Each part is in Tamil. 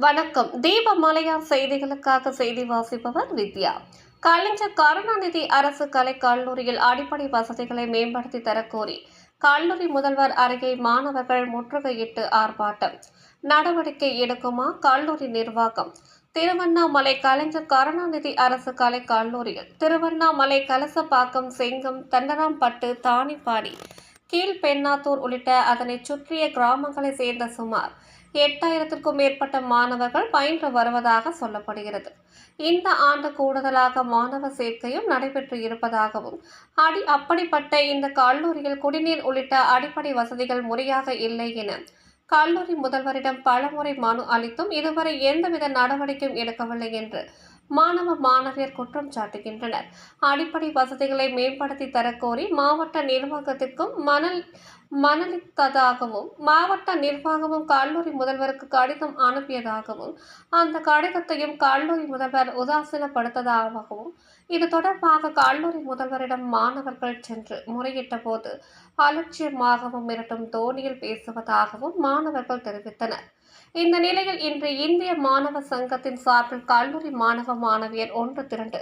வணக்கம். தீப மலையார் செய்திகளுக்காக செய்தி வாசிப்பவர் வித்யா. கலைஞர் கருணாநிதி அரசு கலைக் கல்லூரியில் அடிப்படை வசதிகளை மேம்படுத்தி தரக்கோரி கல்லூரி முதல்வர் அருகே மாணவர்கள் முற்றுகையிட்டு ஆர்ப்பாட்டம். நடவடிக்கை எடுக்குமா கல்லூரி நிர்வாகம்? திருவண்ணாமலை கலைஞர் கருணாநிதி அரசு கலைக் கல்லூரியில் திருவண்ணாமலை கலசப்பாக்கம், செங்கம், தண்டராம்பட்டு, தானிப்பாடி, கீழ்பெண்ணாத்தூர் உள்ளிட்ட அதனைச் சுற்றிய கிராமங்களைச் சேர்ந்த சுமார் 8000க்கும் மேற்பட்ட மாணவர்கள் பயின்று வருவதாக சொல்லப்படுகிறது. இந்த ஆண்டு கூடுதலாக மாணவர் சேர்க்கையும் நடைபெற்று இருப்பதாகவும், அப்படிப்பட்ட இந்த கல்லூரியில் குடிநீர் உள்ளிட்ட அடிப்படை வசதிகள் முறையாக இல்லை என கல்லூரி முதல்வரிடம் பலமுறை மனு அளித்தும் இதுவரை எந்தவித நடவடிக்கையும் எடுக்கவில்லை என்று மாணவ மாணவியர் குற்றம் சாட்டுகின்றனர். அடிப்படை வசதிகளை மேம்படுத்தி தரக்கோரி மாவட்ட நிர்வாகத்திற்கும் மனளித்ததாகவும், மாவட்ட நிர்வாகமும் கல்லூரி முதல்வருக்கு கடிதம் அனுப்பியதாகவும், அந்த கடிதத்தையும் கல்லூரி முதல்வர் உதாசீனப்படுத்ததாகவும், இது தொடர்பாக கல்லூரி முதல்வரிடம் மாணவர்கள் சென்று முறையிட்ட போது அலட்சியமாகவும் மிரட்டும் தோணியில் பேசுவதாகவும் மாணவர்கள் தெரிவித்தனர். இந்த நிலையில் இன்று இந்திய மாணவர் சங்கத்தின் சார்பில் கல்லூரி மாணவ மாணவியர் ஒன்று திரண்டு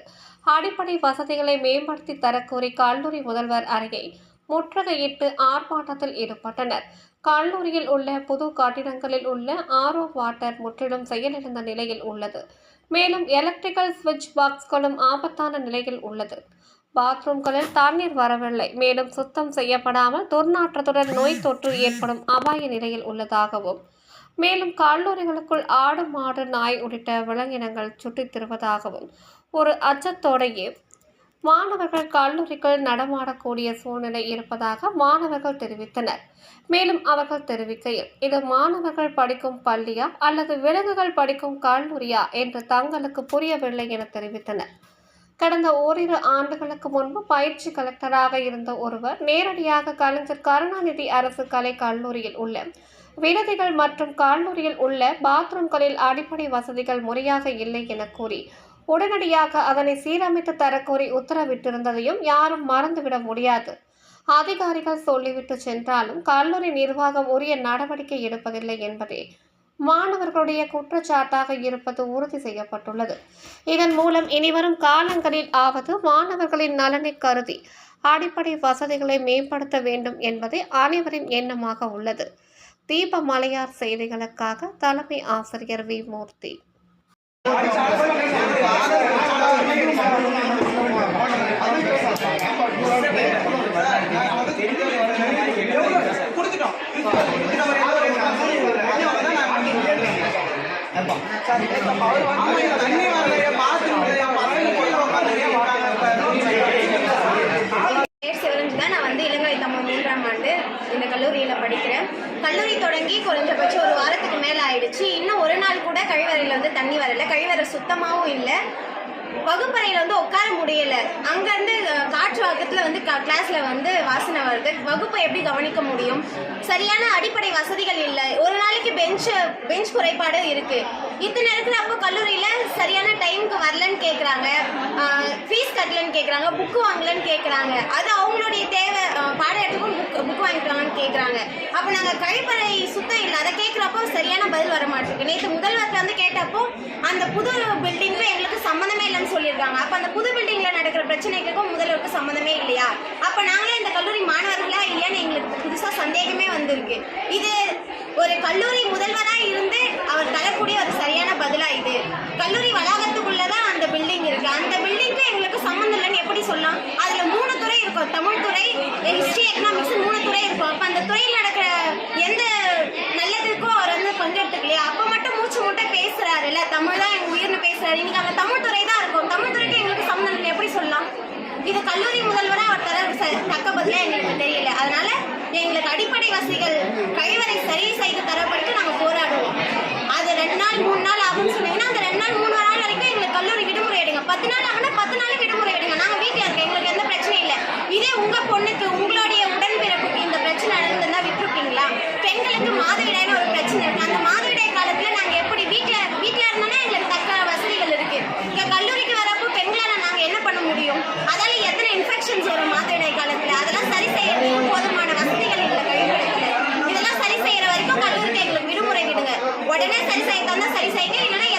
அடிப்படை வசதிகளை மேம்படுத்தி தரக்கோரி கல்லூரி முதல்வர் அருகே முற்றுகையிட்டு ஆர்ப்பாட்டத்தில் ஈடுபட்டனர். கல்லூரியில் உள்ள புது கட்டிடங்களில் உள்ள RO வாட்டர் முற்றிலும் செயலிழந்த நிலையில் உள்ளது. மேலும் எலக்ட்ரிக்கல் சுவிட்ச் பாக்ஸ்களும் ஆபத்தான நிலையில் உள்ளது. பாத்ரூம்களில் தண்ணீர் வரவில்லை. மேலும் சுத்தம் செய்யப்படாமல் துர்நாற்றத்துடன் நோய் தொற்று ஏற்படும் அபாய நிலையில் உள்ளதாகவும், மேலும் கல்லூரிகளுக்குள் ஆடு, மாடு, நாய் உள்ளிட்ட விலங்கினங்கள் சுற்றித் திரிவதாகவும் ஒரு அச்சத்தோடையே மாணவர்கள் கல்லூரிக்குள் நடமாடக்கூடிய சூழ்நிலை இருப்பதாக மாணவர்கள் தெரிவித்தனர். மேலும் அவர்கள் தெரிவிக்கையில், இது மாணவர்கள் படிக்கும் பள்ளியா அல்லது விலங்குகள் படிக்கும் கல்லூரியா என்று தங்களுக்கு புரியவில்லை என தெரிவித்தனர். கடந்த ஓரிரு ஆண்டுகளுக்கு முன்பு பயிற்சி கலெக்டராக இருந்த ஒருவர் நேரடியாக கலைஞர் கருணாநிதி அரசு கலைக் கல்லூரியில் உள்ள விடுதிகள் மற்றும் கல்லூரியில் உள்ள பாத்ரூம்களில் அடிப்படை வசதிகள் முறையாக இல்லை என கூறி உடனடியாக அதனை சீரமைத்து தரக்கோரி உத்தரவிட்டிருந்ததையும் யாரும் மறந்துவிட முடியாது. அதிகாரிகள் சொல்லிவிட்டு சென்றாலும் கல்லூரி நிர்வாகம் உரிய நடவடிக்கை எடுப்பதில்லை என்பதே மாணவர்களுடைய குற்றச்சாட்டாக இருப்பது உறுதி செய்யப்பட்டுள்ளது. இதன் மூலம் இனிவரும் காலங்களில் ஆவது மாணவர்களின் நலனை கருதி அடிப்படை வசதிகளை மேம்படுத்த வேண்டும் என்பதே அனைவரின் எண்ணமாக உள்ளது. தீப மலையார் செய்திகளுக்காக தலைமை ஆசிரியர் வி. மூர்த்தி. நான் வந்து இளங்கலை தமிழ் 3ஆம் ஆண்டு இந்த கல்லூரியில் படிக்கிறேன். கல்லூரி தொடங்கி குறைஞ்சபட்சம் ஒரு வாரத்துக்கு மேலே ஆயிடுச்சு. இன்னும் ஒரு நாள் கூட கழிவறையில் வந்து தண்ணி வரல. கழிவறை சுத்தமாகவும் இல்லை. வகுப்பறையில் வந்து உட்கார முடியல. அங்கேருந்து காற்று வாக்கத்தில் வந்து கிளாஸ்ல வந்து வாசனை வருது. வகுப்பை எப்படி கவனிக்க முடியும்? சரியான அடிப்படை வசதிகள் இல்லை. ஒரு நாளைக்கு பெஞ்ச் குறைபாடு இருக்கு. இத்தனை இருக்கிறப்போ கல்லூரியில் சரியான டைமுக்கு வரலன்னு கேட்குறாங்க, ஃபீஸ் கட்டலன்னு கேட்குறாங்க, புக்கு வாங்கலன்னு கேட்குறாங்க. அது அவங்களுடைய தேவை, பாடத்துக்கும் புக் வாங்கிக்கலாங்கன்னு கேட்குறாங்க. அப்போ நாங்கள் கழிப்பறை சுத்தம் இல்லை, அதை கேட்குறப்போ சரியான பதில் வர மாட்டேங்குது. நேற்று முதல்வர்கிட்ட வந்து கேட்டப்போ அந்த புது பில்டிங்கும் எங்களுக்கு சம்மந்தமே இல்லைன்னு சொல்லியிருக்காங்க. அப்போ அந்த புது பில்டிங்கில் நடக்கிற பிரச்சனைக்கும் முதல்வருக்கு சம்மந்தமே இல்லையா? அப்போ நாங்களே இந்த கல்லூரி மாணவர்களா இல்லையான்னு எங்களுக்கு புதுசாக சந்தேகமே வந்திருக்கு. இது ஒரு கல்லூரி முதல்வராக இருந்து அவர் தரக்கூடிய ஒரு சரியான பதிலா? இது கல்லூரி வளாகத்துக்குள்ளதான் அந்த பில்டிங் இருக்கு. அந்த பில்டிங்க்கு எங்களுக்கு சம்மந்தம் இல்லைன்னு எப்படி சொல்லலாம்? அதுல 3 துறை இருக்கும். தமிழ் துறை, ஹிஸ்டரி, எக்கனாமிக்ஸ் 3 துறை இருக்கும். அப்ப அந்த துறையில் நடக்கிற எந்த நல்லதுக்கும் அவர் வந்து பங்கெடுத்துக்கலையா? அப்ப மட்டும் மூச்சு மூட்டை பேசுறாரு இல்ல, தமிழ் தான் எங்க உயிர்னு பேசுறாரு. இன்னைக்கு அங்க தமிழ் துறை தான் இருக்கும். தமிழ் துறைக்கு எங்களுக்கு சம்மந்தம் இல்லைன்னு எப்படி சொல்லலாம்? இது கல்லூரி முதல்வராக அவர் தர தக்க பதிலா எங்களுக்கு தெரியல. அதனால எங்களுக்கு அடிப்படை வசதிகள் கழிவறை சரி செய்து தரப்பட்டு நாங்கள் போராடுவோம். அது 2 நாள் 3 நாள் ஆகும்னு சொன்னீங்கன்னா அந்த 2 நாள் 3 நாள் வரைக்கும் எங்களுக்கு கல்லூரி விடுமுறை எடுங்க. 10 நாள் ஆகுனா 10 நாளுக்கு விடுமுறை எடுங்க. நாங்கள் வீட்டில் இருக்கோம், எங்களுக்கு எந்த பிரச்சனையும் இல்லை. இதே உங்க பொண்ணுக்கு உங்களுடைய உடன்பிறப்புக்கு இந்த பிரச்சனை நடந்ததுன்னா விட்டுருப்பீங்களா? பெண்களுக்கு மாதவிடாய்னு ஒரு பிரச்சனை இருக்கு. அந்த மாதவிடாய் காலத்துல நாங்கள் எப்படி வீட்டில் இருந்தோன்னா எங்களுக்கு தக்க வசதிகள் இருக்கு. இங்கே கல்லூரிக்கு வரப்போ பெண்களால் நாங்கள் என்ன பண்ண முடியும்? அதால எத்தனை இன்ஃபெக்ஷன்ஸ் வரும் மாதவிடாய் காலத்தில்? அதெல்லாம் சரி செய்யறதுக்கு போதுமான வசதிகள் இல்லை கழிப்பிடத்தில். இதெல்லாம் சரி செய்யற வரைக்கும் கல்லூரிக்கு எங்களுக்கு விடுமுறை விடுங்க. உடனே சரி செய்யறதா சரி செய்யுங்க, இல்லைன்னா